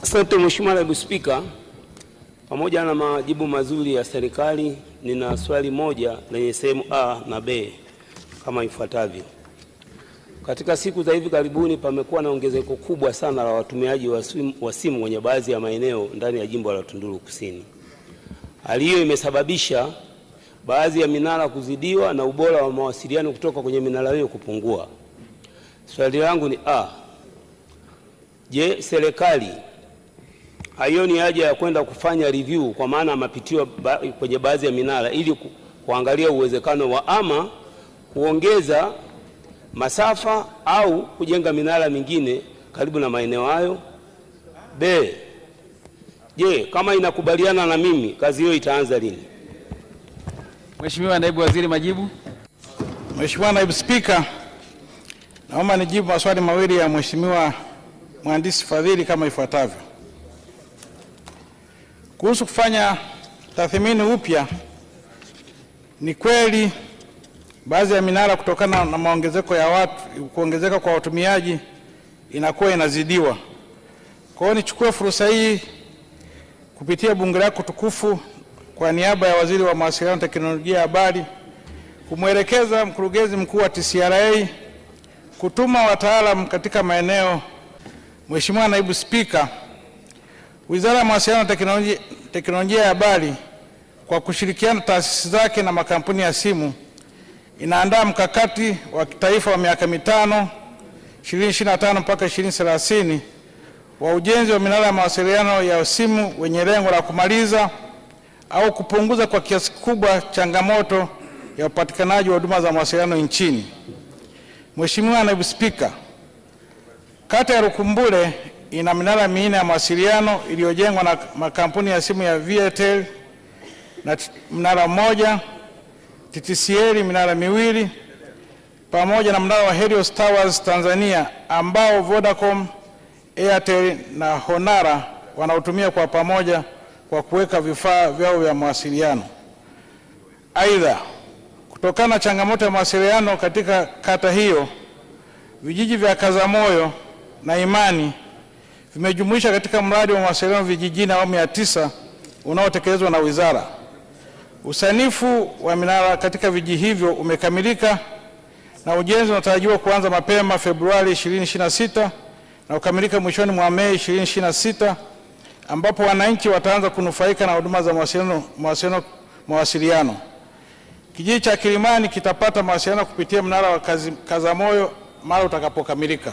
Asante Mheshimiwa Naibu Spika, pamoja na majibu mazuri ya serikali, nina swali moja lenye sehemu A na B kama ifuatavyo. Katika siku za hivi karibuni pamekuwa na ongezeko kubwa sana la watumiaji wa simu kwenye baadhi ya maeneo ndani ya jimbo la Tunduru Kusini. Hali hiyo imesababisha baadhi ya minara kuzidiwa na ubora wa mawasiliano kutoka kwenye minara hiyo kupungua. Swali langu ni A, je, serikali haioni haja ya kwenda kufanya review kwa maana mapitio kwenye baadhi ya minara ili kuangalia uwezekano wa ama kuongeza masafa au kujenga minara mingine karibu na maeneo hayo? B, je, kama inakubaliana na mimi kazi hiyo itaanza lini? Mheshimiwa Naibu Waziri, majibu. Mheshimiwa Naibu Spika, naomba nijibu maswali mawili ya Mheshimiwa Mhandisi Fadhili kama ifuatavyo. Kuhusu kufanya tathmini upya, ni kweli baadhi ya minara kutokana na maongezeko ya watu, kuongezeka kwa watumiaji inakuwa inazidiwa. Kwa hiyo nichukue fursa hii kupitia bunge lako tukufu kwa niaba ya Waziri wa Mawasiliano na Teknolojia ya Habari kumwelekeza Mkurugenzi Mkuu wa TCRA kutuma wataalamu katika maeneo. Mheshimiwa Naibu Spika, Wizara ya Mawasiliano na Teknolojia ya Habari kwa kushirikiana taasisi zake na makampuni ya simu inaandaa mkakati wa kitaifa wa miaka mitano 2025 mpaka 2030 wa ujenzi wa minara ya mawasiliano ya simu wenye lengo la kumaliza au kupunguza kwa kiasi kikubwa changamoto ya upatikanaji wa huduma za mawasiliano nchini. Mheshimiwa Naibu Spika, kata ya Rukumbule ina minara 4 ya mawasiliano iliyojengwa na makampuni ya simu ya Viettel na mnara mmoja, TTCL minara 2 pamoja na mnara wa Helios Towers Tanzania ambao Vodacom, Airtel na Honara wanaotumia kwa pamoja kwa kuweka vifaa vyao vya mawasiliano. Aidha, kutokana na changamoto ya mawasiliano katika kata hiyo, vijiji vya Kazamoyo na Imani vimejumuisha katika mradi wa mawasiliano vijijini awamu ya 9 unaotekelezwa na wizara. Usanifu wa minara katika vijiji hivyo umekamilika na ujenzi unatarajiwa kuanza mapema Februari 2026 na kukamilika mwishoni mwa Mei 2026, ambapo wananchi wataanza kunufaika na huduma za mawasiliano. Kijiji cha Kilimani kitapata mawasiliano kupitia mnara wa Kazamoyo mara utakapokamilika.